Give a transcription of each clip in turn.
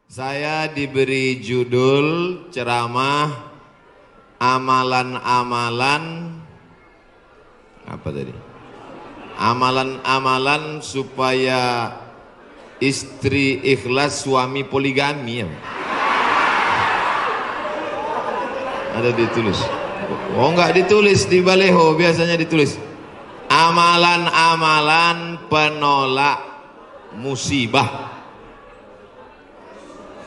Saya diberi judul ceramah amalan-amalan apa tadi? Amalan-amalan supaya istri ikhlas, suami poligami ya. Ada ditulis. Oh enggak ditulis di baleho, biasanya ditulis amalan-amalan penolak musibah.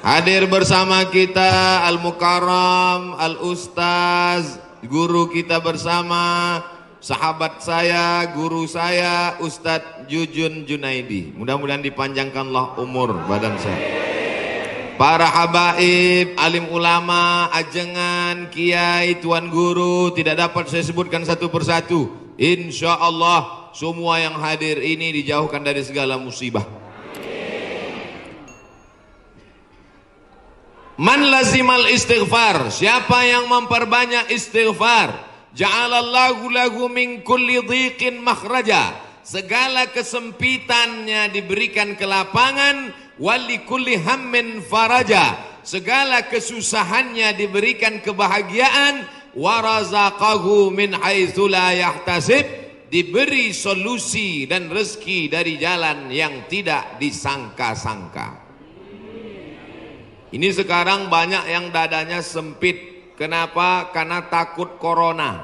Hadir bersama kita Al-Mukarram, Al-Ustaz, guru kita bersama, sahabat saya, guru saya, Ustadz Jujun Junaidi. Mudah-mudahan dipanjangkanlah umur badan saya. Para habaib, alim ulama, ajengan, kiai, tuan guru, tidak dapat saya sebutkan satu persatu. Insya Allah semua yang hadir ini dijauhkan dari segala musibah. Man lazimal istighfar, siapa yang memperbanyak istighfar, ja'alallahu lahu min kulli dhiqin makhraja, segala kesempitannya diberikan kelapangan, wali kulli hammin faraja, segala kesusahannya diberikan kebahagiaan, warazaqahu min haitsu la yahtasib, diberi solusi dan rezeki dari jalan yang tidak disangka-sangka. Ini sekarang banyak yang dadanya sempit. Kenapa? Karena takut corona.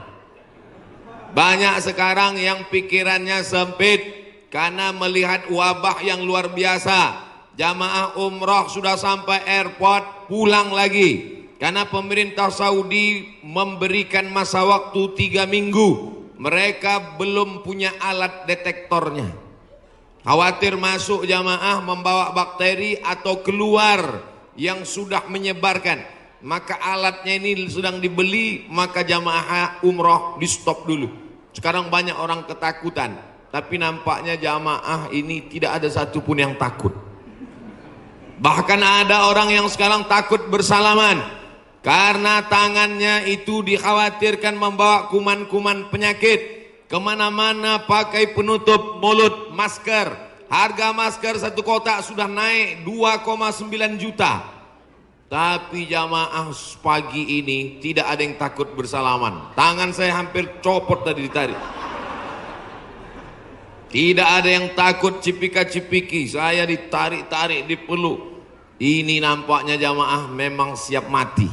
Banyak sekarang yang pikirannya sempit karena melihat wabah yang luar biasa. Jamaah umrah sudah sampai airport, pulang lagi. Karena pemerintah Saudi memberikan masa waktu 3 minggu. Mereka belum punya alat detektornya. Khawatir masuk jamaah membawa bakteri atau keluar yang sudah menyebarkan, maka alatnya ini sedang dibeli, maka jamaah umroh di stop dulu. Sekarang banyak orang ketakutan, tapi nampaknya jamaah ini tidak ada satupun yang takut. Bahkan ada orang yang sekarang takut bersalaman karena tangannya itu dikhawatirkan membawa kuman-kuman penyakit. Kemana-mana pakai penutup mulut, masker. Harga masker satu kotak sudah naik 2,9 juta. Tapi jamaah pagi ini tidak ada yang takut bersalaman. Tangan saya hampir copot tadi ditarik. Tidak ada yang takut cipika-cipiki. Saya ditarik-tarik, dipeluk. Ini nampaknya jamaah memang siap mati.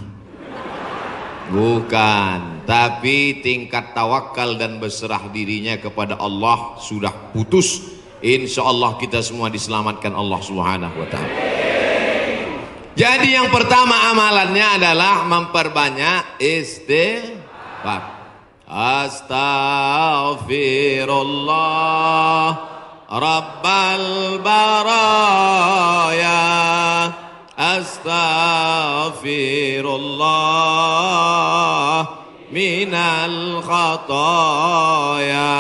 Bukan, tapi tingkat tawakal dan berserah dirinya kepada Allah sudah putus. Insya Allah kita semua diselamatkan Allah Subhanahu wa ta'ala. Jadi yang pertama amalannya adalah memperbanyak istighfar. Astaghfirullah Rabbal baraya, astaghfirullah minal khataya.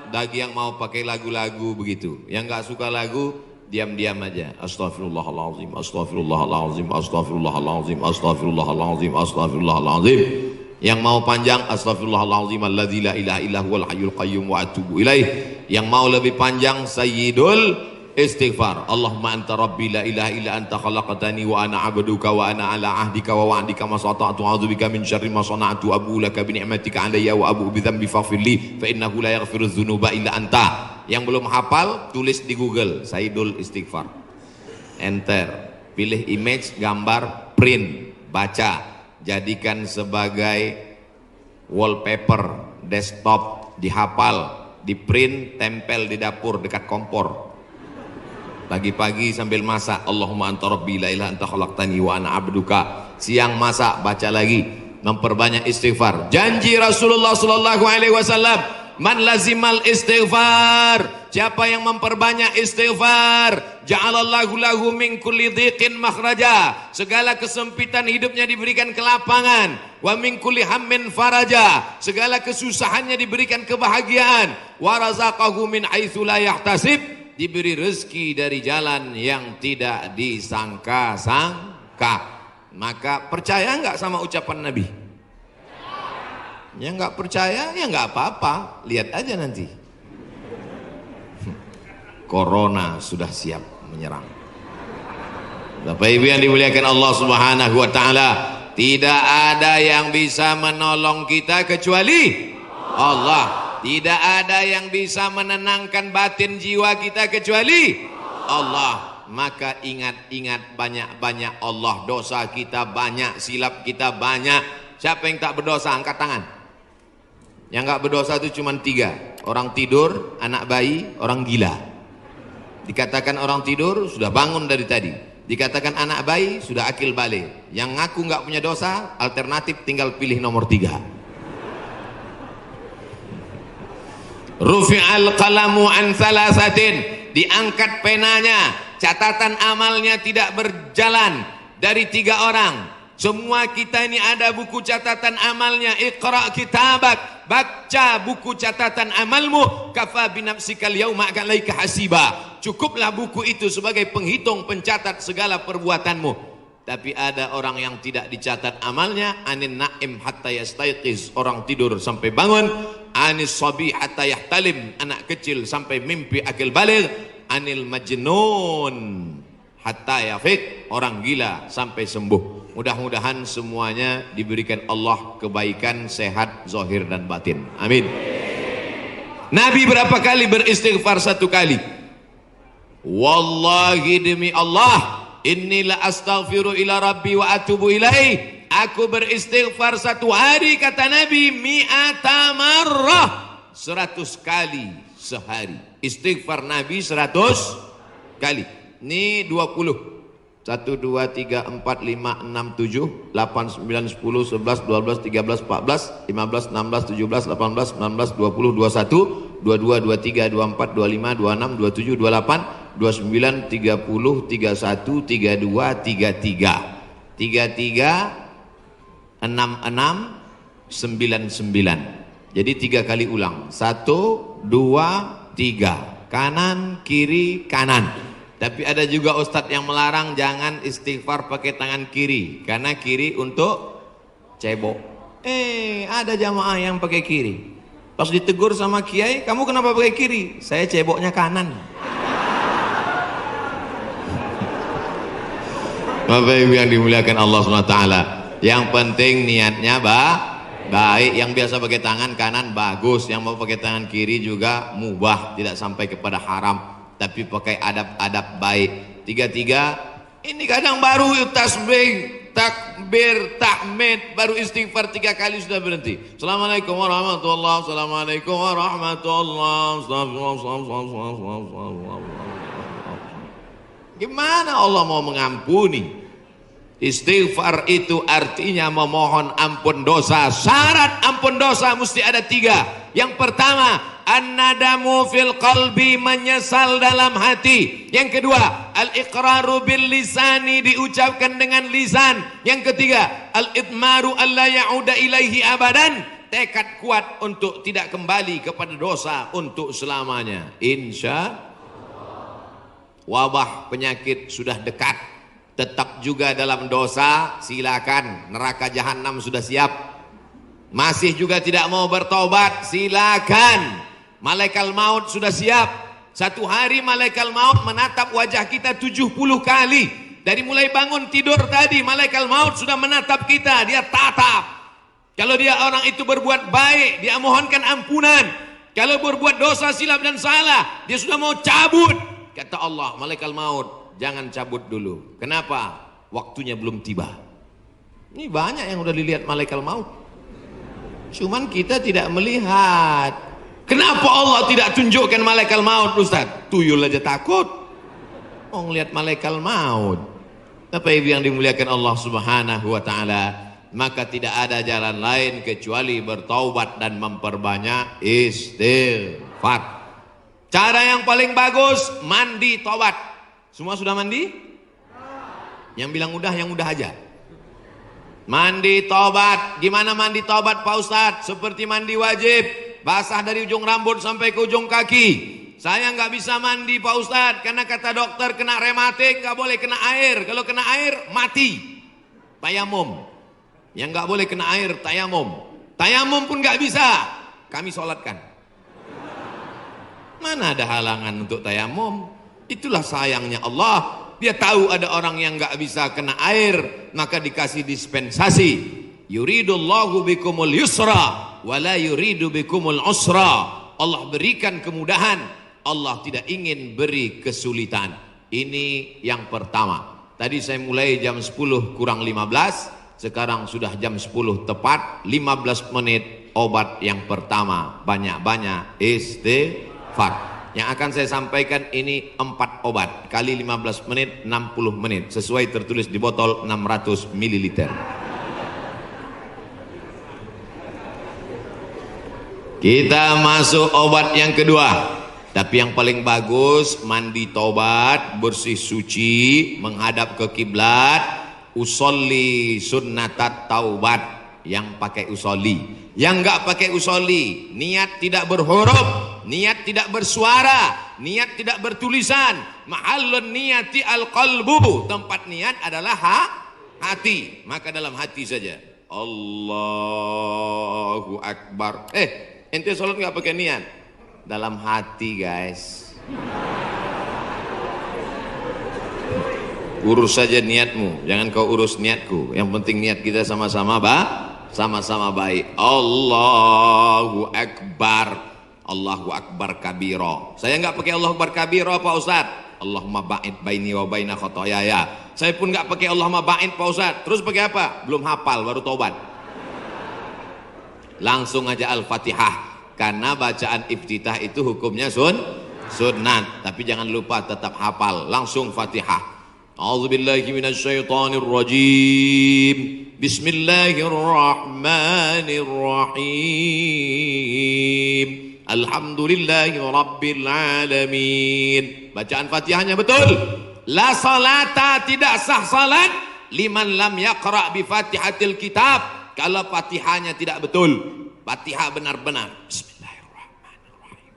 Bagi yang mau pakai lagu-lagu begitu, yang nggak suka lagu diam-diam aja. Astaghfirullahaladzim, astaghfirullahaladzim, astaghfirullahaladzim, astaghfirullahaladzim, astaghfirullahaladzim. Yang mau panjang, astaghfirullahaladzim alladzi la ilaha illa huwal hayyul qayyum wa atubu ilaih. Yang mau lebih panjang, sayyidul istighfar. Allahumma anta rabbi la ilaha illa anta khalaqtani wa ana abduka wa ana ala ahdika wa wa'dika ma sata'tu a'udzubika min syarri ma sana'tu abu laka bi ni'matika 'alayya wa abu bi dzambi faghfir li fa innahu la yaghfiru dzunuba illa anta. Yang belum hafal tulis di Google Sayyidul Istighfar, enter, pilih image, gambar, print, baca, jadikan sebagai wallpaper desktop, dihafal, di print, tempel di dapur dekat kompor. Pagi-pagi sambil masak, Allahumma anta rabbi la ilaha anta khalaqtani wa ana abduka. Siang masak, baca lagi, memperbanyak istighfar. Janji Rasulullah sallallahu alaihi wasallam, man lazimal istighfar, siapa yang memperbanyak istighfar, ja'alallahu lahu min kulli dhiqin makhraja, segala kesempitan hidupnya diberikan kelapangan, wa min kulli hammin faraja, segala kesusahannya diberikan kebahagiaan, wa razaqahu min haitsu la yahtasib, diberi rezeki dari jalan yang tidak disangka-sangka. Maka percaya enggak sama ucapan Nabi? Yang nggak percaya ya nggak apa-apa, lihat aja nanti. Corona sudah siap menyerang. Bapak Ibu yang dimuliakan Allah Subhanahu wa taala, tidak ada yang bisa menolong kita kecuali Allah. Tidak ada yang bisa menenangkan batin jiwa kita kecuali Allah. Maka ingat-ingat banyak-banyak Allah. Dosa kita banyak, silap kita banyak. Siapa yang tak berdosa? Angkat tangan. Yang enggak berdosa itu cuma 3. Orang tidur, anak bayi, orang gila. Dikatakan orang tidur sudah bangun dari tadi. Dikatakan anak bayi sudah akil balik. Yang ngaku nggak punya dosa, alternatif tinggal pilih nomor 3. Rufi'al qalamu an thalathatin, diangkat penanya, catatan amalnya tidak berjalan dari 3 orang. Semua kita ini ada buku catatan amalnya. Iqra kitabak, baca buku catatan amalmu. Kafa binafsikal yauma alaika hasiba. Cukuplah buku itu sebagai penghitung, pencatat segala perbuatanmu. Tapi ada orang yang tidak dicatat amalnya. Anin na'im hatta yastayqiz, orang tidur sampai bangun. Anis sabi hatta yahtalim, anak kecil sampai mimpi akil baligh. Anil majnun hatta yafiq, orang gila sampai sembuh. Mudah-mudahan semuanya diberikan Allah kebaikan, sehat, zahir dan batin. Amin. Nabi berapa kali beristighfar? 1 kali. Wallahi demi Allah, inni la astaghfiru ila rabbi wa atubu ilaih. Aku beristighfar 1 hari, kata Nabi, mi'ata marrah, 100 kali sehari. Istighfar Nabi 100 kali. Ini 20. 1, 2, 3, 4, 5, 6, 7, 8, 9, 10, 11, 12, 13, 14, 15, 16, 17, 18, 19, 20, 21, 22, 23, 24, 25, 26, 27, 28, 29, 30, 31, 32, 33, 33, 66, 99. Jadi 3 kali ulang. 1, 2, 3. Kanan, kiri, kanan. Tapi ada juga ustadz yang melarang jangan istighfar pakai tangan kiri, karena kiri untuk cebok. Ada jamaah yang pakai kiri. Pas ditegur sama kiai, kamu kenapa pakai kiri? Saya ceboknya kanan. Bapak Ibu yang dimuliakan Allah SWT, yang penting niatnya baik. Yang biasa pakai tangan kanan bagus, yang mau pakai tangan kiri juga mubah, tidak sampai kepada haram. Tapi pakai adab-adab baik. 3, ini kadang baru tasbih, takbir, tahmid, baru istighfar 3 kali sudah berhenti. Assalamualaikum warahmatullahi wabarakatuh. Assalamualaikum warahmatullahi wabarakatuh. Gimana Allah mau mengampuni? Istighfar itu artinya memohon ampun dosa. Syarat ampun dosa mesti ada 3. Yang pertama, an-nadamu fil qalbi, menyesal dalam hati. Yang kedua, al-iqraru bil lisani, diucapkan dengan lisan. Yang ketiga, al-idmaru alla ya'uda ilaihi abadan, tekad kuat untuk tidak kembali kepada dosa untuk selamanya. Insya wabah penyakit sudah dekat, tetap juga dalam dosa, silakan, neraka jahanam sudah siap. Masih juga tidak mau bertobat, silakan, malaikat maut sudah siap. 1 hari malaikat maut menatap wajah kita 70 kali. Dari mulai bangun tidur tadi, malaikat maut sudah menatap kita, dia tatap. Kalau dia orang itu berbuat baik, dia mohonkan ampunan. Kalau berbuat dosa, silap dan salah, dia sudah mau cabut. Kata Allah, malaikat maut, jangan cabut dulu. Kenapa? Waktunya belum tiba. Ini banyak yang udah dilihat malaikat maut, cuman kita tidak melihat. Kenapa Allah tidak tunjukkan malaikat maut, Ustaz? Tuyul aja takut mau ngelihat malaikat maut. Bapak Ibu yang dimuliakan Allah Subhanahu wa taala, maka tidak ada jalan lain kecuali bertaubat dan memperbanyak istighfar. Cara yang paling bagus, mandi taubat. Semua sudah mandi? Yang bilang udah, yang udah aja. Mandi taubat. Gimana mandi taubat Pak Ustadz? Seperti mandi wajib, basah dari ujung rambut sampai ke ujung kaki. Saya nggak bisa mandi Pak Ustadz, karena kata dokter kena rematik, nggak boleh kena air. Kalau kena air mati. Tayamum. Yang nggak boleh kena air tayamum. Tayamum pun nggak bisa, kami sholatkan. Mana ada halangan untuk tayamum? Itulah sayangnya Allah. Dia tahu ada orang yang nggak bisa kena air, maka dikasih dispensasi. Yuridullahu bikumul yusra wala yuridu bikumul usra. Allah berikan kemudahan, Allah tidak ingin beri kesulitan. Ini yang pertama. Tadi saya mulai jam 10 kurang 15, sekarang sudah jam 10 tepat, 15 menit obat yang pertama. Banyak-banyak istighfar. Yang akan saya sampaikan ini 4 obat kali 15 menit 60 menit sesuai tertulis di botol 600 ml. Kita masuk obat yang kedua. Tapi yang paling bagus mandi taubat, bersih suci, menghadap ke kiblat, usolli sunnatat taubat yang pakai usolli. Yang enggak pakai usolli, niat tidak berhuruf, niat tidak bersuara, niat tidak bertulisan. Mahallun niyati al-qalbu, tempat niat adalah hati. Maka dalam hati saja. Allahu Akbar. Ente sholat nggak pakai niat? Dalam hati, guys. Urus saja niatmu, jangan kau urus niatku. Yang penting niat kita sama-sama sama-sama baik. Allahu Akbar. Allahu Akbar kabiro. Saya nggak pakai Allahu Akbar kabiro, Pak Ustaz. Allahumma ba'id baini wa baina khotoyaya. Saya pun nggak pakai Allahumma ba'id, Pak Ustaz. Terus pakai apa? Belum hafal, baru tobat. Langsung aja Al-Fatihah. Karena bacaan iftitah itu hukumnya sunnat. Tapi jangan lupa tetap hafal. Langsung Fatihah. A'udzubillahi minasyaitonir rajim. Bismillahirrahmanirrahim. Alhamdulillahi rabbil alamin. Bacaan Fatihahnya betul. La salata, tidak sah salat liman lam yaqra bi Fatihatil kitab. Kalau Fatihahnya tidak betul. Fatihah benar-benar. Bismillahirrahmanirrahim.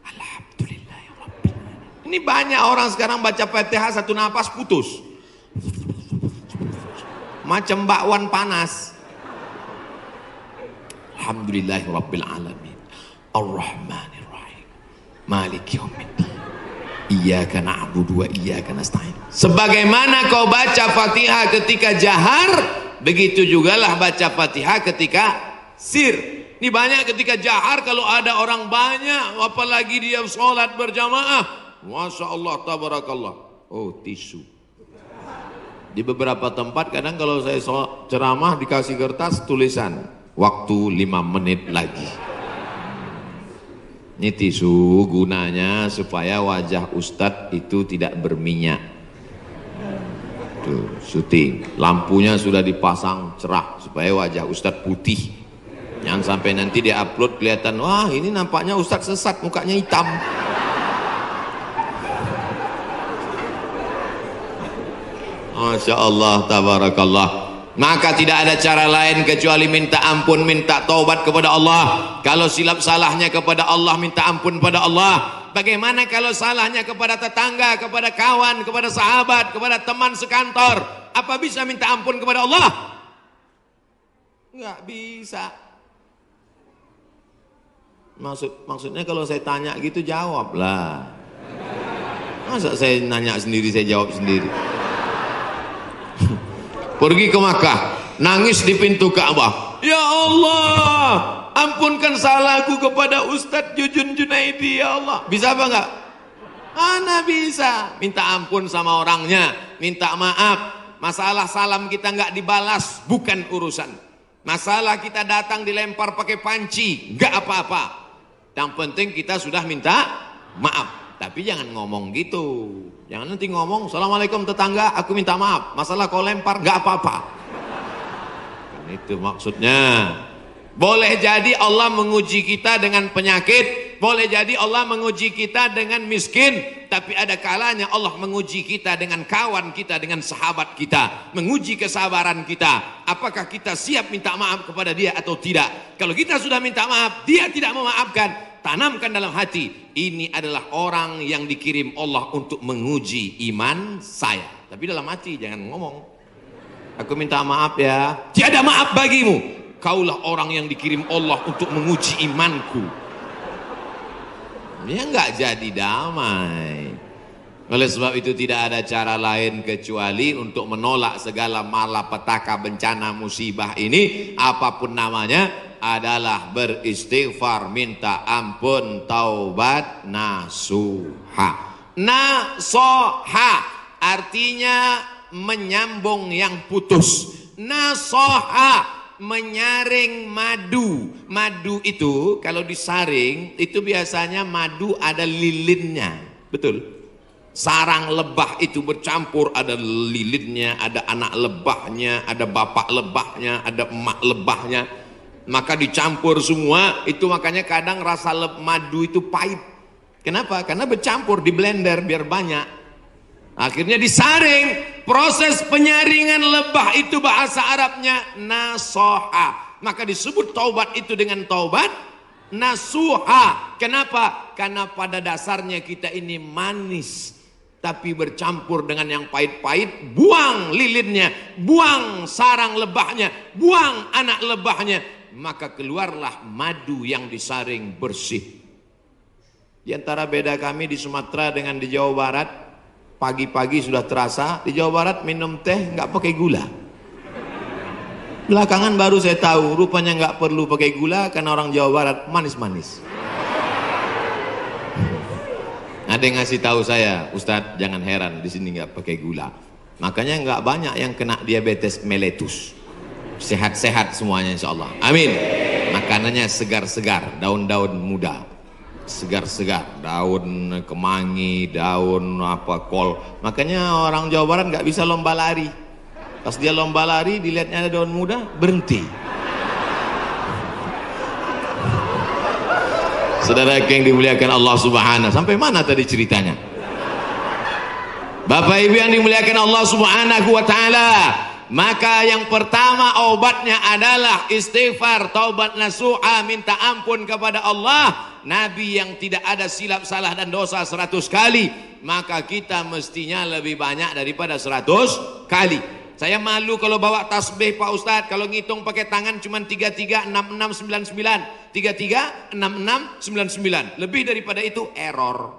Alhamdulillahi rabbil alamin. Ini banyak orang sekarang baca Fatihah satu napas putus. Macam bakwan panas. Alhamdulillahi rabbil alamin. Ar-Rahmanir-Rahim. Maliki yaumiddin. Iyyaka na'budu wa iyyaka nasta'in. Sebagaimana kau baca Fatihah ketika jahar, begitu jugalah baca Fatihah ketika sir. Ini banyak ketika jahar, kalau ada orang banyak, apalagi dia sholat berjamaah, Masya Allah, tabarakallah. Oh, tisu. Di beberapa tempat kadang kalau saya ceramah dikasih kertas tulisan waktu 5 menit lagi. Ini tisu gunanya supaya wajah Ustadz itu tidak berminyak. Tuh, syuting. Lampunya sudah dipasang cerah supaya wajah Ustadz putih. Jangan sampai nanti dia upload kelihatan, wah ini nampaknya Ustadz sesat, mukanya hitam. Masya Allah, tabarakallah. Maka tidak ada cara lain kecuali minta ampun, minta taubat kepada Allah. Kalau silap salahnya kepada Allah, minta ampun pada Allah. Bagaimana kalau salahnya kepada tetangga, kepada kawan, kepada sahabat, kepada teman sekantor? Apa bisa minta ampun kepada Allah? Enggak bisa. Maksudnya kalau saya tanya gitu jawablah. Masa saya nanya sendiri, saya jawab sendiri. Pergi ke Makkah, nangis di pintu Ka'bah. Ya Allah, ampunkan salahku kepada Ustadz Jujun Junaidi, ya Allah. Bisa apa enggak? Mana bisa. Minta ampun sama orangnya, minta maaf. Masalah salam kita enggak dibalas, bukan urusan. Masalah kita datang dilempar pakai panci, enggak apa-apa. Yang penting kita sudah minta maaf. Tapi jangan ngomong gitu. Jangan nanti ngomong, Assalamualaikum tetangga, aku minta maaf. Masalah kau lempar, gak apa-apa. Kan itu maksudnya. Boleh jadi Allah menguji kita dengan penyakit. Boleh jadi Allah menguji kita dengan miskin. Tapi ada kalanya Allah menguji kita dengan kawan kita, dengan sahabat kita. Menguji kesabaran kita. Apakah kita siap minta maaf kepada dia atau tidak. Kalau kita sudah minta maaf, dia tidak memaafkan. Tanamkan dalam hati, ini adalah orang yang dikirim Allah untuk menguji iman saya. Tapi dalam hati jangan ngomong, aku minta maaf ya. Tiada maaf bagimu. Kaulah orang yang dikirim Allah untuk menguji imanku. Dia nggak jadi damai. Oleh sebab itu tidak ada cara lain kecuali untuk menolak segala malapetaka, bencana, musibah ini, apapun namanya, adalah beristighfar, minta ampun, taubat, nasuha. Nasoha artinya menyambung yang putus. Nasoha menyaring madu. Madu itu kalau disaring itu biasanya madu ada lilinnya, betul. Sarang lebah itu bercampur, ada lilinnya, ada anak lebahnya, ada bapak lebahnya, ada emak lebahnya, maka dicampur semua itu. Makanya kadang rasa madu itu pahit. Kenapa? Karena bercampur, di blender biar banyak, akhirnya disaring. Proses penyaringan lebah itu bahasa Arabnya nasoha, maka disebut taubat itu dengan taubat nasuha. Kenapa? Karena pada dasarnya kita ini manis tapi bercampur dengan yang pahit-pahit. Buang lilinnya, buang sarang lebahnya, buang anak lebahnya, maka keluarlah madu yang disaring bersih. Di antara beda kami di Sumatera dengan di Jawa Barat, pagi-pagi sudah terasa. Di Jawa Barat minum teh nggak pakai gula. Belakangan baru saya tahu rupanya nggak perlu pakai gula karena orang Jawa Barat manis-manis. Ada yang ngasih tahu saya, Ustadz jangan heran di sini nggak pakai gula. Makanya nggak banyak yang kena diabetes meletus. Sehat-sehat semuanya insya Allah. Amin. Makanannya segar-segar, daun-daun muda, segar-segar, daun kemangi, daun apa kol. Makanya orang Jawa Barat nggak bisa lomba lari. Pas dia lomba lari, dilihatnya ada daun muda, berhenti. Saudara yang dimuliakan Allah Subhanahu, sampai mana tadi ceritanya? Bapak Ibu yang dimuliakan Allah Subhanahu wa taala, maka yang pertama obatnya adalah istighfar, taubat nasuha, minta ampun kepada Allah. Nabi yang tidak ada silap salah dan dosa 100 kali, maka kita mestinya lebih banyak daripada 100 kali. Saya malu kalau bawa tasbih Pak Ustadz, kalau ngitung pakai tangan cuma 336699, 336699, lebih daripada itu error.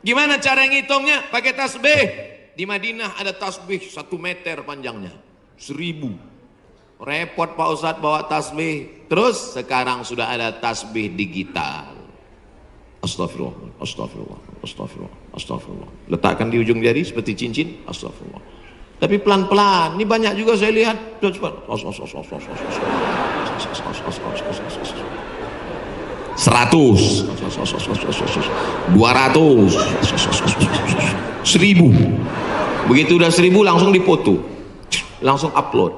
Gimana cara ngitungnya? Pakai tasbih. Di Madinah ada tasbih 1 meter panjangnya, 1000. Repot Pak Ustadz bawa tasbih. Terus sekarang sudah ada tasbih digital. Astagfirullah, astagfirullah, astagfirullah, astagfirullah. Letakkan di ujung jari seperti cincin, astagfirullah. Tapi pelan-pelan, ini banyak juga saya lihat. 100, 200, 1000. Begitu udah 1000 langsung dipoto, langsung upload.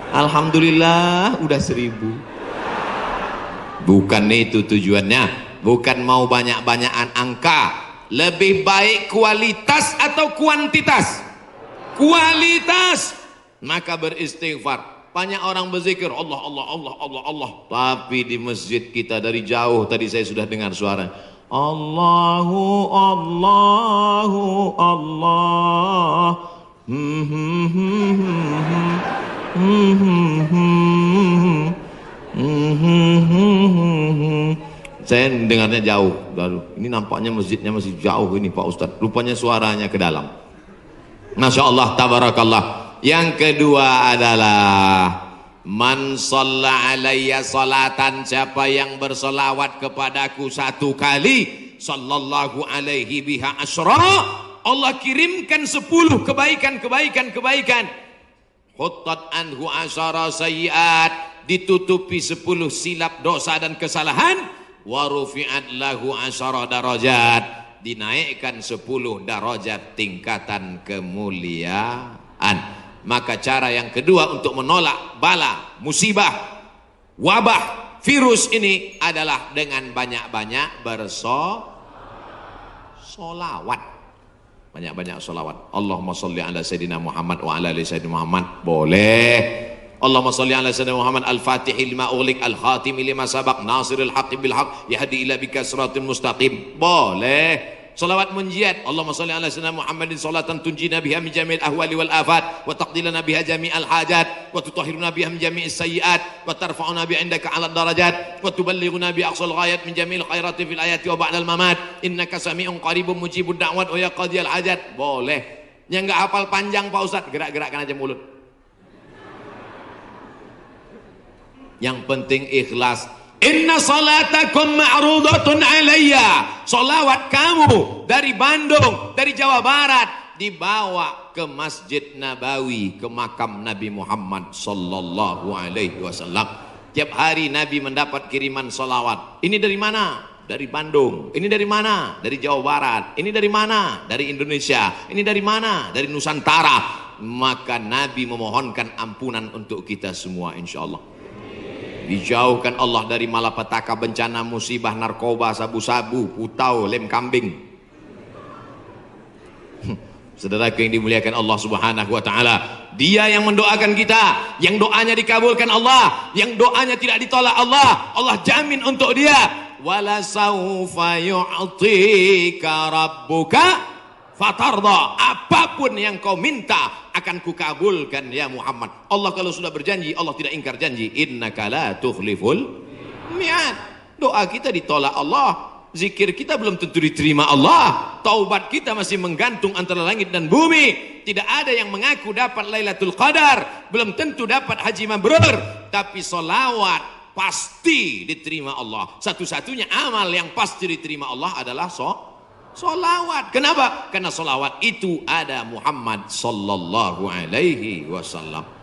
Alhamdulillah udah 1000. Bukan itu tujuannya, bukan mau banyak-banyakan angka. Lebih baik kualitas atau kuantitas? Kualitas. Maka beristighfar. Banyak orang berzikir Allah, Allah, Allah, Allah, Allah, tapi di masjid kita dari jauh tadi saya sudah dengar suara Allahu, Allahu, Allah. Saya dengarnya jauh. Lalu ini nampaknya masjidnya masih jauh ini Pak Ustadz. Rupanya suaranya ke dalam. Masya Allah, tabarakallah. Yang kedua adalah man shalla alayya salatan, siapa yang bersolawat kepadaku 1 kali, sallallahu alaihi biha asyra, Allah kirimkan 10 kebaikan. Khuttat anhu asyara sayyiat, ditutupi 10 silap dosa dan kesalahan. Wa rufi'at lahu asyara darajat, dinaikkan 10 darajat tingkatan kemuliaan. Maka cara yang kedua untuk menolak bala, musibah, wabah, virus ini adalah dengan banyak-banyak bersolawat. Banyak-banyak solawat. Allahumma salli ala Sayyidina Muhammad wa ala ali Sayyidina Muhammad. Boleh. Allahumma salli ala Sayyidina Muhammad al-Fatihil ma'ulik al-Khatimi lima sabak nasiril haqqi bil haqq yahdi ila bika siratul mustaqim. Boleh. Salawat munjiat, Allahumma salli ala sayyidina Muhammadin salatan tunjina biha min jami'il ahwali wal afat wa taqdilana biha jami'al hajat wa tutahhiruna biha min jami'is sayyiat wa tarfa'una bi 'indaka 'ala darajat wa tuballighuna bi aqsal ghayat min jami'il khairati fil ayati wa ba'dal mamat innaka sami'un qaribun mujibud da'wat wa ya qadiyal hajat. Boleh. Yang enggak hafal panjang Pak Ustaz, gerak-gerakkan aja mulut. Yang penting ikhlas. Inna salatakum ma'rudatun alayya. Salawat kamu dari Bandung, dari Jawa Barat dibawa ke Masjid Nabawi, ke makam Nabi Muhammad sallallahu alaihi wasallam. Tiap hari Nabi mendapat kiriman salawat. Ini dari mana? Dari Bandung. Ini dari mana? Dari Jawa Barat. Ini dari mana? Dari Indonesia. Ini dari mana? Dari Nusantara. Maka Nabi memohonkan ampunan untuk kita semua insyaallah. Dijauhkan Allah dari malapetaka, bencana, musibah, narkoba, sabu-sabu, putau, lem kambing. Saudaraku yang dimuliakan Allah Subhanahu wa taala, Dia yang mendoakan kita, yang doanya dikabulkan Allah, yang doanya tidak ditolak Allah, Allah jamin untuk dia. Wala saufa yu'tika rabbuka fatarda. Apapun yang kau minta akan kukabulkan ya Muhammad. Allah kalau sudah berjanji, Allah tidak ingkar janji. Innaka la tukhliful mi'ad. Doa kita ditolak Allah, zikir kita belum tentu diterima Allah, taubat kita masih menggantung antara langit dan bumi. Tidak ada yang mengaku dapat Lailatul Qadar, belum tentu dapat haji mabrur, tapi solawat pasti diterima Allah. Satu-satunya amal yang pasti diterima Allah adalah solawat. Kenapa? Karena solawat itu ada Muhammad sallallahu alaihi wasallam.